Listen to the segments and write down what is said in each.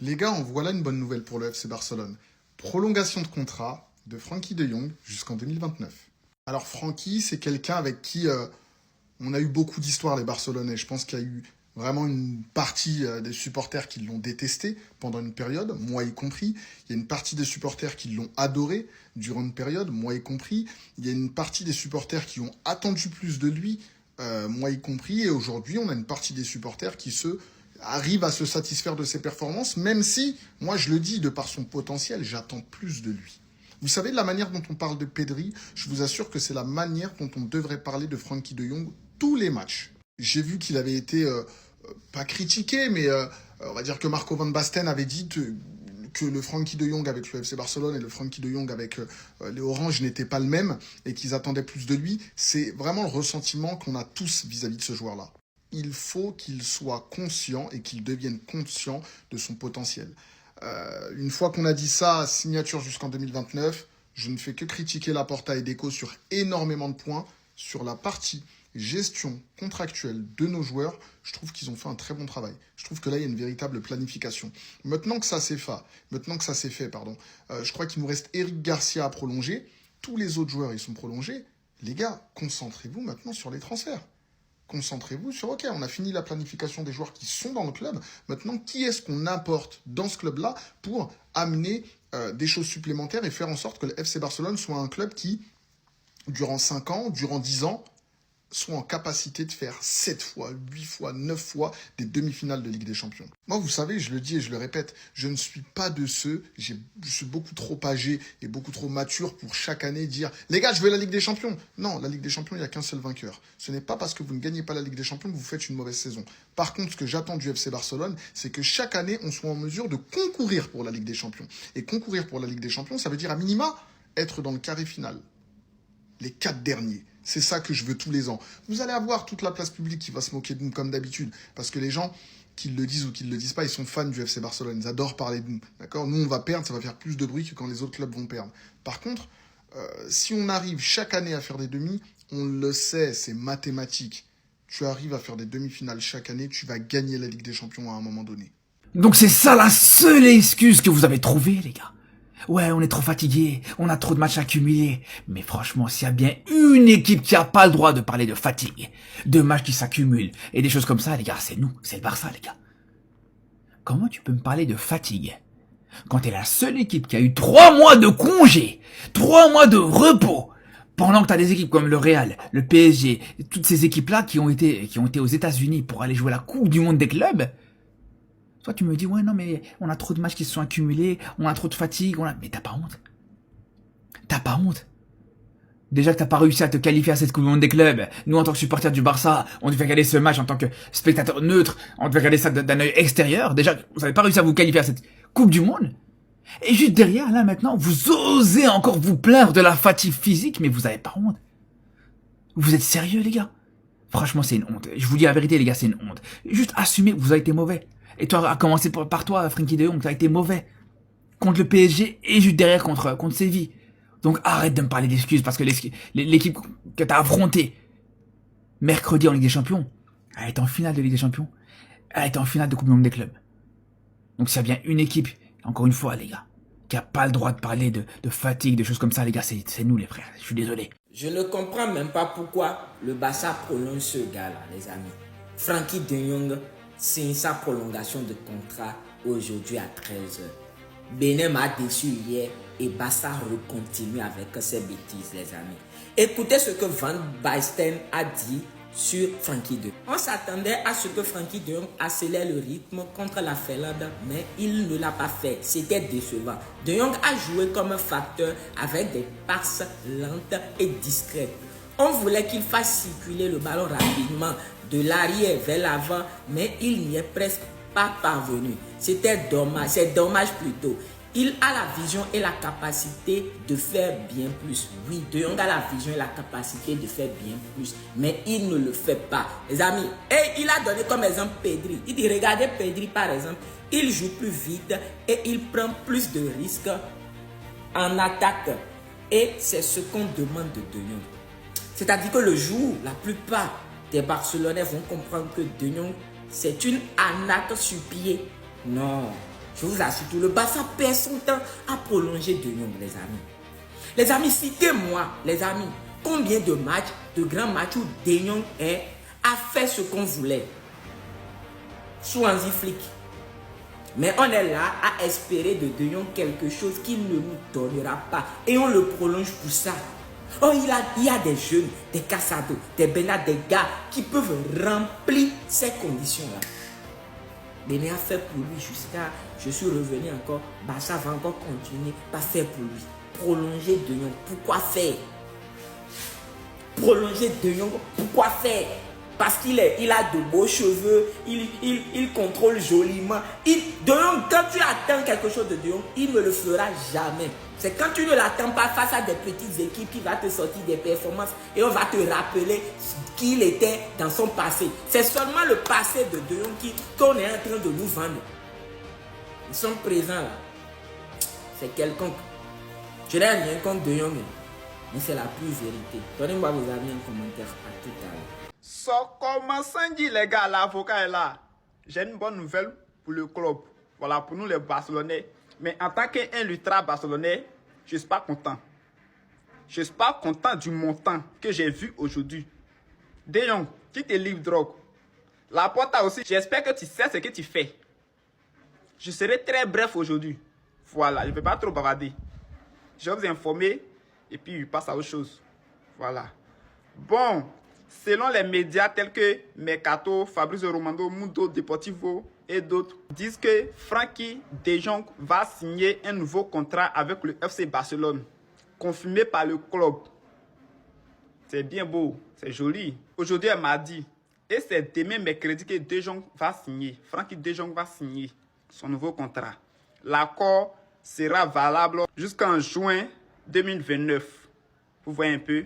Les gars, en voilà une bonne nouvelle pour le FC Barcelone. Prolongation de contrat de Frenkie de Jong jusqu'en 2029. Alors Frenkie, c'est quelqu'un avec qui on a eu beaucoup d'histoires, les Barcelonais. Je pense qu'il y a eu vraiment une partie des supporters qui l'ont détesté pendant une période, moi y compris. Il y a une partie des supporters qui l'ont adoré durant une période, moi y compris. Il y a une partie des supporters qui ont attendu plus de lui, moi y compris. Et aujourd'hui, on a une partie des supporters qui arrivent à se satisfaire de ses performances, même si, moi je le dis, de par son potentiel, j'attends plus de lui. Vous savez, de la manière dont on parle de Pedri, je vous assure que c'est la manière dont on devrait parler de Frenkie de Jong tous les matchs. J'ai vu qu'il avait été, pas critiqué, mais on va dire que Marco van Basten avait dit que le Frenkie de Jong avec le FC Barcelone et le Frenkie de Jong avec les Oranges n'étaient pas le même et qu'ils attendaient plus de lui. C'est vraiment le ressentiment qu'on a tous vis-à-vis de ce joueur-là. Il faut qu'il soit conscient et qu'il devienne conscient de son potentiel. Une fois qu'on a dit ça, signature jusqu'en 2029, je ne fais que critiquer Laporta et Deco sur énormément de points. Sur la partie gestion contractuelle de nos joueurs, je trouve qu'ils ont fait un très bon travail. Je trouve que là, il y a une véritable planification. Maintenant que ça s'est fait, je crois qu'il nous reste Eric Garcia à prolonger. Tous les autres joueurs, ils sont prolongés. Les gars, concentrez-vous maintenant sur les transferts. Concentrez-vous sur, ok, on a fini la planification des joueurs qui sont dans le club. Maintenant, qui est-ce qu'on apporte dans ce club-là pour amener des choses supplémentaires et faire en sorte que le FC Barcelone soit un club qui, durant 5 ans, durant 10 ans, soit en capacité de faire 7 fois, 8 fois, 9 fois des demi-finales de Ligue des Champions. Moi, vous savez, je le dis et je le répète, je ne suis pas de ceux, je suis beaucoup trop âgé et beaucoup trop mature pour chaque année dire « Les gars, je veux la Ligue des Champions !» Non, la Ligue des Champions, il n'y a qu'un seul vainqueur. Ce n'est pas parce que vous ne gagnez pas la Ligue des Champions que vous faites une mauvaise saison. Par contre, ce que j'attends du FC Barcelone, c'est que chaque année, on soit en mesure de concourir pour la Ligue des Champions. Et concourir pour la Ligue des Champions, ça veut dire à minima être dans le carré final. Les 4 derniers. C'est ça que je veux tous les ans. Vous allez avoir toute la place publique qui va se moquer de nous comme d'habitude. Parce que les gens, qu'ils le disent ou qu'ils ne le disent pas, ils sont fans du FC Barcelone. Ils adorent parler de nous. D'accord ? Nous, on va perdre, ça va faire plus de bruit que quand les autres clubs vont perdre. Par contre, si on arrive chaque année à faire des demi, on le sait, c'est mathématique. Tu arrives à faire des demi-finales chaque année, tu vas gagner la Ligue des Champions à un moment donné. Donc c'est ça la seule excuse que vous avez trouvée, les gars. Ouais, on est trop fatigué, on a trop de matchs accumulés. Mais franchement, s'il y a bien une équipe qui a pas le droit de parler de fatigue, de matchs qui s'accumulent et des choses comme ça, les gars, c'est nous, c'est le Barça, les gars. Comment tu peux me parler de fatigue quand t'es la seule équipe qui a eu 3 mois de congé, 3 mois de repos, pendant que t'as des équipes comme le Real, le PSG, toutes ces équipes-là qui ont été aux États-Unis pour aller jouer la Coupe du Monde des clubs? Toi, tu me dis, ouais, non, mais on a trop de matchs qui se sont accumulés, on a trop de fatigue, mais t'as pas honte. T'as pas honte. Déjà que t'as pas réussi à te qualifier à cette Coupe du Monde des clubs. Nous, en tant que supporters du Barça, on devait regarder ce match en tant que spectateur neutre, on devait regarder ça d'un œil extérieur. Déjà, vous avez pas réussi à vous qualifier à cette Coupe du Monde. Et juste derrière, là, maintenant, vous osez encore vous plaindre de la fatigue physique, mais vous avez pas honte. Vous êtes sérieux, les gars? Franchement, c'est une honte. Je vous dis la vérité, les gars, c'est une honte. Juste assumez que vous avez été mauvais. Et toi, à commencer par toi, Frenkie de Jong, tu as été mauvais. Contre le PSG et juste derrière contre Séville. Donc arrête de me parler d'excuses parce que l'équipe que tu as affrontée mercredi en Ligue des Champions, elle est en finale de Ligue des Champions. Elle est en finale de Coupe du Monde des clubs. Donc s'il y a bien une équipe, encore une fois, les gars, qui a pas le droit de parler de fatigue, de choses comme ça, les gars, c'est nous, les frères. Je suis désolé. Je ne comprends même pas pourquoi le Barça prolonge ce gars-là, les amis. Frenkie de Jong signe sa prolongation de contrat aujourd'hui à 13h. Benin m'a déçu hier et Barça continue avec ses bêtises, les amis. Écoutez ce que Van Basten a dit sur Frenkie de Jong. On s'attendait à ce que Frenkie de Jong accélère le rythme contre la Finlande, mais il ne l'a pas fait. C'était décevant. De Jong a joué comme un facteur avec des passes lentes et discrètes. On voulait qu'il fasse circuler le ballon rapidement de l'arrière vers l'avant, mais il n'y est presque pas parvenu. C'était dommage, c'est dommage plutôt. Il a la vision et la capacité de faire bien plus. Oui, De Jong a la vision et la capacité de faire bien plus, mais il ne le fait pas. Les amis, et il a donné comme exemple Pedri. Il dit, regardez Pedri par exemple, il joue plus vite et il prend plus de risques en attaque. Et c'est ce qu'on demande de Jong. C'est-à-dire que le jour, la plupart des Barcelonais vont comprendre que De Jong, c'est une arnaque sur pied. Non, Je vous assure, le Barça perd son temps à prolonger De Jong, les amis. Les amis, citez-moi, les amis, combien de matchs, de grands matchs où De Jong a fait ce qu'on voulait sous Hansi Flick. Mais on est là à espérer de De Jong quelque chose qu'il ne nous donnera pas. Et on le prolonge pour ça. Oh, il y a des jeunes, des Casado, des Bernat, des gars qui peuvent remplir ces conditions-là. Béné a fait pour lui jusqu'à, je suis revenu encore, Barça va encore continuer à faire pour lui. Prolonger De Jong, pourquoi faire? Prolonger De Jong, pourquoi faire? Parce qu'il a de beaux cheveux, il contrôle joliment. De Jong, quand tu attends quelque chose de Jong, il ne le fera jamais. C'est quand tu ne l'attends pas face à des petites équipes qui va te sortir des performances et on va te rappeler qui il était dans son passé. C'est seulement le passé de Jong qu'on est en train de nous vendre. Ils sont présents là. C'est quelconque. Je n'ai rien contre De Jong, mais c'est la plus vérité. Donnez-moi vos avis en commentaire. À tout à l'heure. So, comment ça dit les gars, l'avocat est là. J'ai une bonne nouvelle pour le club. Voilà, pour nous les Barcelonais. Mais en tant qu'un ultra barcelonais, je ne suis pas content. Je ne suis pas content du montant que j'ai vu aujourd'hui. De Jong, tu te livres drogue. La Porta aussi, j'espère que tu sais ce que tu fais. Je serai très bref aujourd'hui. Voilà, je ne vais pas trop bavarder. Je vais vous informer et puis je passe à autre chose. Voilà. Bon, selon les médias tels que Mercato, Fabrizio Romano, Mundo Deportivo et d'autres, disent que Frenkie de Jong va signer un nouveau contrat avec le FC Barcelone, confirmé par le club. C'est bien beau, c'est joli. Aujourd'hui est mardi et c'est demain mercredi que De Jong va signer. Frenkie de Jong va signer son nouveau contrat. L'accord sera valable jusqu'en juin 2029. Vous voyez un peu,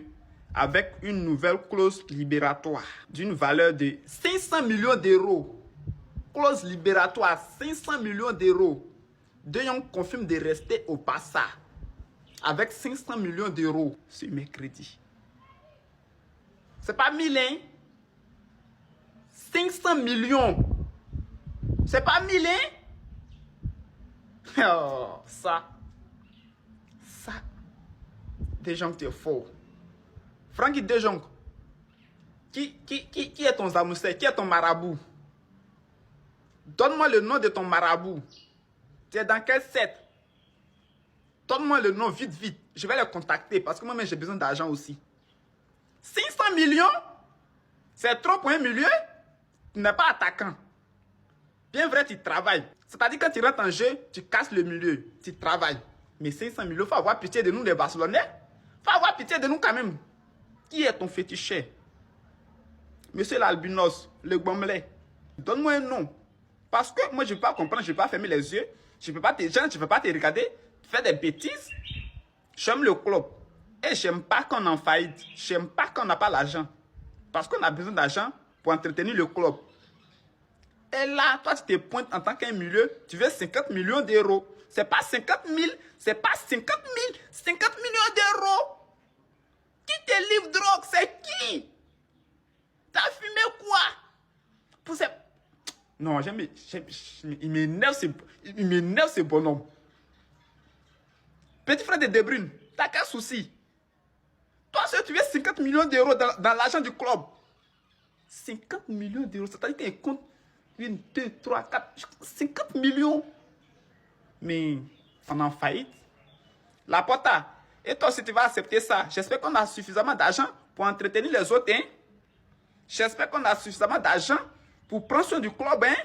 avec une nouvelle clause libératoire d'une valeur de 500 millions d'euros. Clause libératoire, 500 millions d'euros. De Jong confirme de rester au Barça avec 500 millions d'euros ce mercredi. C'est pas 1000, hein? 500 millions. C'est pas 1000, hein? Oh, ça. De Jong, tu es fort. Frenkie de Jong, qui est ton Zamousset? Qui est ton marabout? Donne-moi le nom de ton marabout. Tu es dans quel set? Donne-moi le nom vite, vite. Je vais le contacter parce que moi-même j'ai besoin d'argent aussi. 500 millions? C'est trop pour un milieu? Tu n'es pas attaquant. Bien vrai, tu travailles. C'est-à-dire quand tu rentres en jeu, tu casses le milieu. Tu travailles. Mais 500 millions, il faut avoir pitié de nous les Barcelonais. Il faut avoir pitié de nous quand même. Qui est ton féticheur? Monsieur l'albinos, le Gommelais. Donne-moi un nom. Parce que moi, je ne peux pas comprendre, je ne peux pas fermer les yeux. Je ne peux pas te gêner, je ne peux pas te regarder. Faire des bêtises. J'aime le club. Et j'aime pas qu'on en faillite. J'aime pas qu'on n'a pas l'argent. Parce qu'on a besoin d'argent pour entretenir le club. Et là, toi, tu te pointes en tant qu'un milieu, tu veux 50 millions d'euros. C'est pas 50 000, c'est pas 50 000, 50 millions d'euros. Qui te livre drogue, c'est qui? T'as fumé quoi? Pour ces... Non, il m'énerve ce bonhomme. Petit frère de De Bruyne, t'as quel souci? Toi, si tu veux 50 millions d'euros dans l'argent du club. 50 millions d'euros, c'est-à-dire qu'il compte 1, 2, 3, 4, 50 millions. Mais on est en faillite. La Porta, et toi si tu vas accepter ça, j'espère qu'on a suffisamment d'argent pour entretenir les autres, hein? J'espère qu'on a suffisamment d'argent pour prendre soin du club, hein?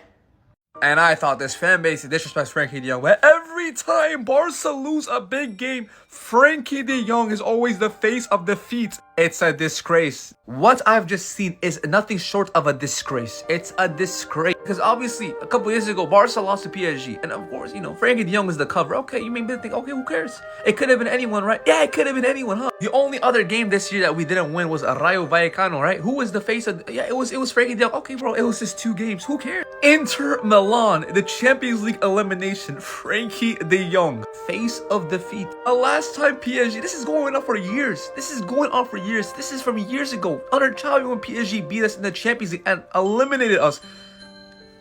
And I thought this fan base disrespects Frankie de Jong, but every time Barca lose a big game, Frankie de Jong is always the face of defeat. It's a disgrace. What I've just seen is nothing short of a disgrace. It's a disgrace. Because obviously, a couple years ago, Barca lost to PSG. And of course, you know, Frankie de Jong is the cover. Okay, you may think, okay, who cares? It could have been anyone, right? Yeah, it could have been anyone, huh? The only other game this year that we didn't win was a Rayo Vallecano, right? Who was the face of... Yeah, it was Frankie de Jong. Okay, bro, it was just 2 games. Who cares? Inter Milan, the Champions League elimination. Frankie de Jong, face of defeat. Last time PSG, this is going on for years. This is going on for years. This is from years ago. Under Xavi when PSG beat us in the Champions League and eliminated us.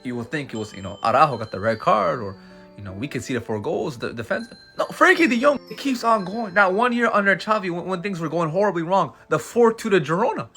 You would think it was, you know, Araujo got the red card or, You know, we conceded 4 goals. The defense. No, Frankie de Jong, it keeps on going. Now, 1 year under Xavi, when things were going horribly wrong, the 4-2 to Girona.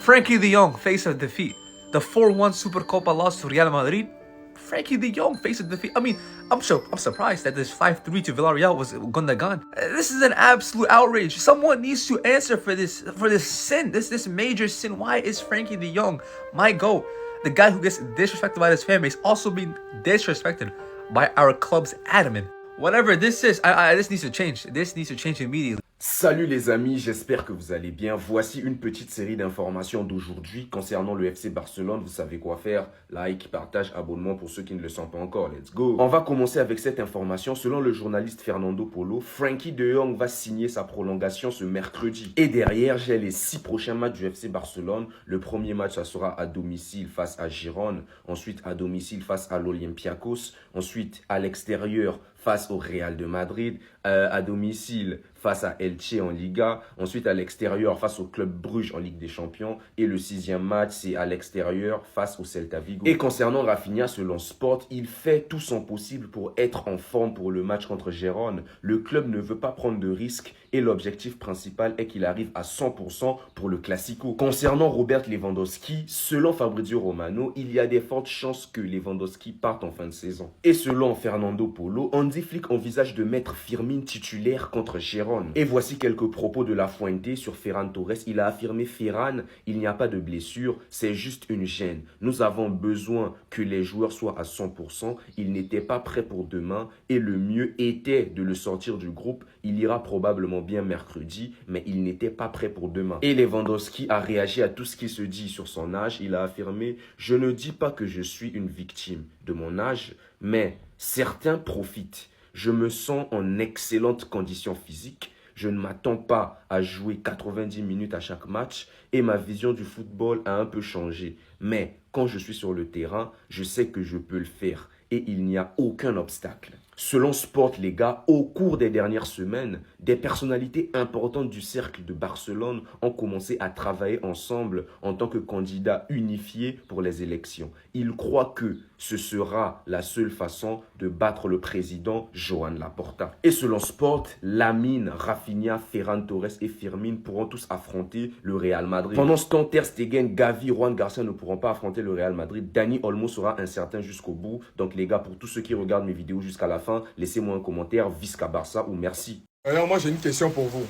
Frankie de Jong, face of defeat. The 4-1 Supercopa loss to Real Madrid. Frankie de Jong, face of defeat. I mean, I'm surprised that this 5-3 to Villarreal was Gundogan. This is an absolute outrage. Someone needs to answer for this sin, this major sin. Why is Frankie de Jong my GOAT? The guy who gets disrespected by his fan base also being disrespected by our club's admin. Whatever this is, this needs to change. This needs to change immediately. Salut les amis, j'espère que vous allez bien. Voici une petite série d'informations d'aujourd'hui concernant le FC Barcelone. Vous savez quoi faire, like, partage, abonnement pour ceux qui ne le sont pas encore. Let's go. On va commencer avec cette information. Selon le journaliste Fernando Polo, Frankie de Jong va signer sa prolongation ce mercredi. Et derrière, j'ai les 6 prochains matchs du FC Barcelone. Le premier match, ça sera à domicile face à Girone. Ensuite, à domicile face à l'Olympiakos. Ensuite, à l'extérieur face au Real de Madrid. À domicile face à Elche en Liga, ensuite à l'extérieur face au Club Bruges en Ligue des Champions et le 6e match c'est à l'extérieur face au Celta Vigo. Et concernant Rafinha, selon Sport, il fait tout son possible pour être en forme pour le match contre Gérone. Le club ne veut pas prendre de risques et l'objectif principal est qu'il arrive à 100% pour le Classico. Concernant Robert Lewandowski, selon Fabrizio Romano, il y a des fortes chances que Lewandowski parte en fin de saison. Et selon Fernando Polo, Hansi Flick envisage de mettre Firmin titulaire contre Gérone. Et voici quelques propos de La Fuente sur Ferran Torres. Il a affirmé: Ferran, il n'y a pas de blessure, c'est juste une gêne. Nous avons besoin que les joueurs soient à 100%. Il n'était pas prêt pour demain et le mieux était de le sortir du groupe. Il ira probablement bien mercredi, mais il n'était pas prêt pour demain. Et Lewandowski a réagi à tout ce qui se dit sur son âge. Il a affirmé: je ne dis pas que je suis une victime de mon âge, mais certains profitent. Je me sens en excellente condition physique. Je ne m'attends pas à jouer 90 minutes à chaque match et ma vision du football a un peu changé. Mais quand je suis sur le terrain, je sais que je peux le faire et il n'y a aucun obstacle. Selon Sport, les gars, au cours des dernières semaines, des personnalités importantes du cercle de Barcelone ont commencé à travailler ensemble en tant que candidats unifiés pour les élections. Ils croient que ce sera la seule façon de battre le président Joan Laporta. Et selon Sport, Lamine, Rafinha, Ferran Torres et Firmin pourront tous affronter le Real Madrid. Pendant ce temps, Ter Stegen, Gavi, Juan Garcia ne pourront pas affronter le Real Madrid. Dani Olmo sera incertain jusqu'au bout. Donc les gars, pour tous ceux qui regardent mes vidéos jusqu'à la fin, laissez-moi un commentaire, Visca Barça ou merci. Alors moi j'ai une question pour vous.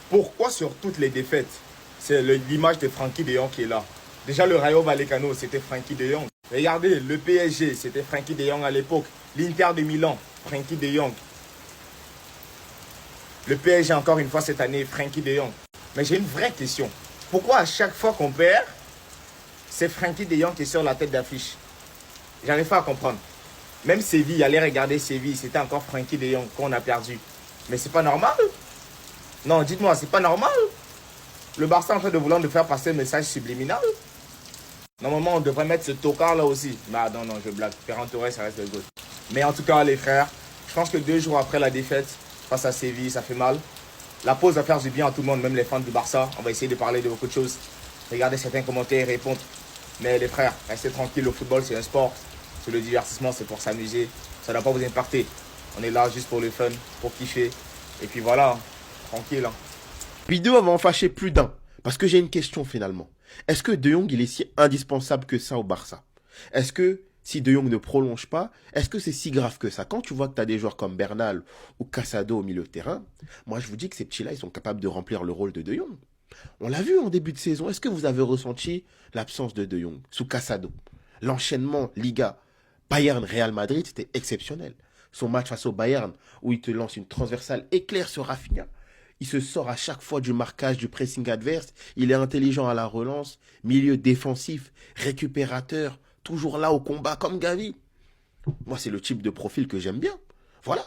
Pourquoi sur toutes les défaites, c'est l'image de Frankie de Jong qui est là? Déjà le Rayo Vallecano, c'était Frankie de Jong. Regardez, le PSG, c'était Frankie de Jong à l'époque. L'Inter de Milan, Frankie de Jong. Le PSG encore une fois cette année, Frankie de Jong. Mais j'ai une vraie question. Pourquoi à chaque fois qu'on perd, c'est Frankie de Jong qui est sur la tête d'affiche? J'arrive pas à comprendre. Même Séville, allez regarder Séville, c'était encore Frankie de Jong qu'on a perdu. Mais c'est pas normal. Non, dites-moi, c'est pas normal. Le Barça est en train de vouloir nous faire passer un message subliminal. Normalement, on devrait mettre ce tocard là aussi. Mais non, je blague. Ferran Torres, ça reste le goût. Mais en tout cas, les frères, je pense que 2 jours après la défaite face à Séville, ça fait mal. La pause va faire du bien à tout le monde, même les fans du Barça. On va essayer de parler de beaucoup de choses. Regardez certains commentaires, répondre. Mais les frères, restez tranquilles, le football c'est un sport. C'est le divertissement, c'est pour s'amuser. Ça ne doit pas vous impacter. On est là juste pour le fun, pour kiffer. Et puis voilà, tranquille. Vidéo va en fâcher plus d'un. Parce que j'ai une question finalement. Est-ce que De Jong il est si indispensable que ça au Barça? Est-ce que si De Jong ne prolonge pas, est-ce que c'est si grave que ça? Quand tu vois que tu as des joueurs comme Bernal ou Casado au milieu de terrain, moi je vous dis que ces petits-là, ils sont capables de remplir le rôle de De Jong. On l'a vu en début de saison. Est-ce que vous avez ressenti l'absence de De Jong sous Casado? L'enchaînement Liga, Bayern, Real Madrid, c'était exceptionnel. Son match face au Bayern, où il te lance une transversale éclair sur Rafinha. Il se sort à chaque fois du marquage, du pressing adverse. Il est intelligent à la relance, milieu défensif, récupérateur, toujours là au combat comme Gavi. Moi, c'est le type de profil que j'aime bien. Voilà.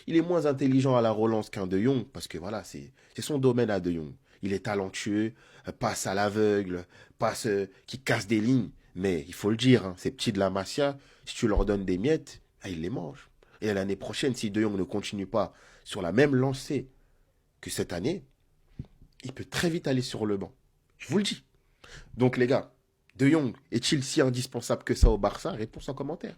Il est moins intelligent à la relance qu'un De Jong, parce que voilà, c'est son domaine à De Jong. Il est talentueux, passe à l'aveugle, passe qui casse des lignes. Mais il faut le dire, hein, ces petits de la Masia, si tu leur donnes des miettes, ils les mangent. Et l'année prochaine, si De Jong ne continue pas sur la même lancée que cette année, il peut très vite aller sur le banc. Je vous le dis. Donc les gars, De Jong est-il si indispensable que ça au Barça? Réponse en commentaire.